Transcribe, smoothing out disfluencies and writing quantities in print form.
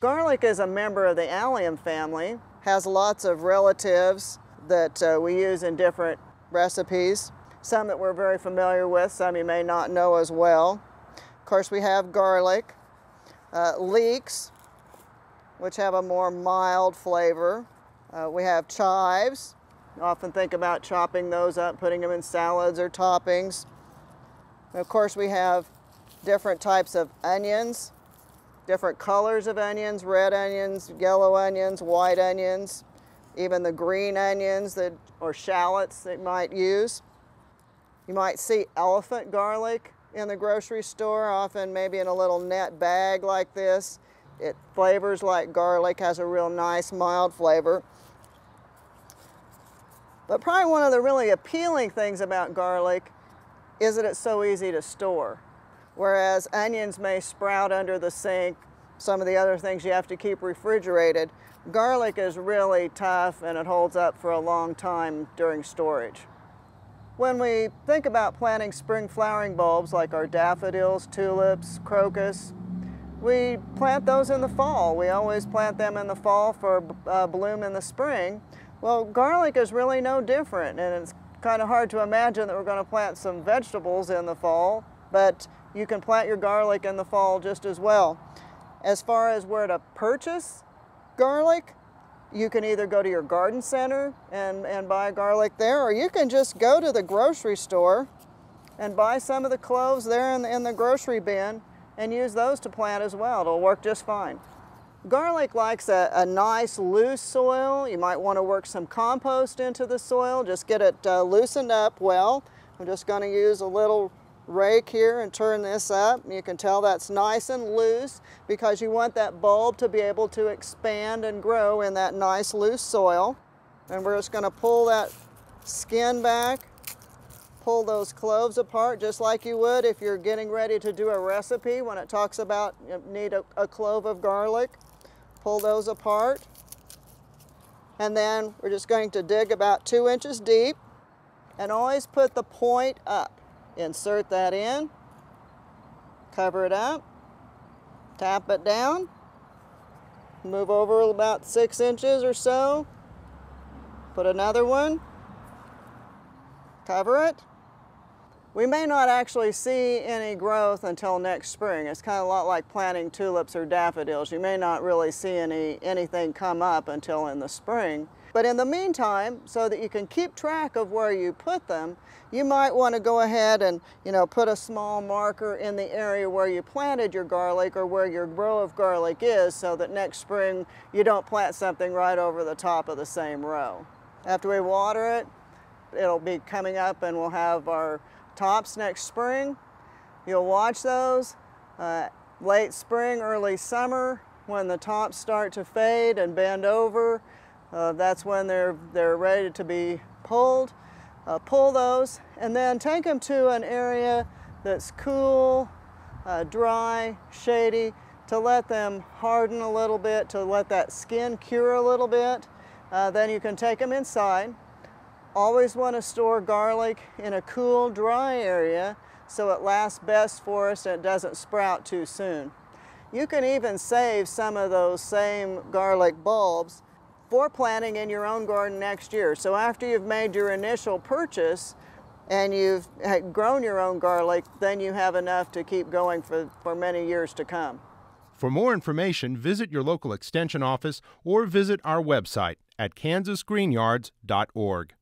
Garlic is a member of the allium family, has lots of relatives that we use in different recipes, some that we're very familiar with, some you may not know as well. Of course, we have garlic, leeks, which have a more mild flavor. We have chives. You often think about chopping those up, putting them in salads or toppings. And of course, we have different types of onions, different colors of onions, red onions, yellow onions, white onions, even the green onions or shallots that you might use. You might see elephant garlic in the grocery store, often maybe in a little net bag like this. It flavors like garlic, has a real nice mild flavor. But probably one of the really appealing things about garlic is that it's so easy to store. Whereas onions may sprout under the sink, some of the other things you have to keep refrigerated, garlic is really tough and it holds up for a long time during storage. When we think about planting spring flowering bulbs like our daffodils, tulips, crocus, we plant those in the fall. We always plant them in the fall for bloom in the spring. Well, garlic is really no different, and it's kind of hard to imagine that we're going to plant some vegetables in the fall, but you can plant your garlic in the fall just as well. As far as where to purchase garlic, you can either go to your garden center and buy garlic there, or you can just go to the grocery store and buy some of the cloves there in the grocery bin and use those to plant as well. It'll work just fine. Garlic likes a nice loose soil. You might want to work some compost into the soil, just get it loosened up well. I'm just going to use a little rake here and turn this up. You can tell that's nice and loose because you want that bulb to be able to expand and grow in that nice loose soil. And we're just going to pull that skin back, pull those cloves apart just like you would if you're getting ready to do a recipe when it talks about you need a clove of garlic. Pull those apart. And then we're just going to dig about 2 inches deep and always put the point up. Insert that in, cover it up, tap it down, move over about 6 inches or so, put another one, cover it. We may not actually see any growth until next spring. It's kind of a lot like planting tulips or daffodils. You may not really see anything come up until in the spring. But in the meantime, so that you can keep track of where you put them, you might want to go ahead and put a small marker in the area where you planted your garlic or where your row of garlic is, so that next spring you don't plant something right over the top of the same row. After we water it, it'll be coming up and we'll have our tops next spring. You'll watch those late spring, early summer, when the tops start to fade and bend over. That's when they're ready to be pulled. Pull those and then take them to an area that's cool, dry, shady, to let them harden a little bit, to let that skin cure a little bit. Then you can take them inside. Always want to store garlic in a cool, dry area so it lasts best for us and it doesn't sprout too soon. You can even save some of those same garlic bulbs for planting in your own garden next year. So after you've made your initial purchase and you've grown your own garlic, then you have enough to keep going for many years to come. For more information, visit your local extension office or visit our website at kansasgreenyards.org.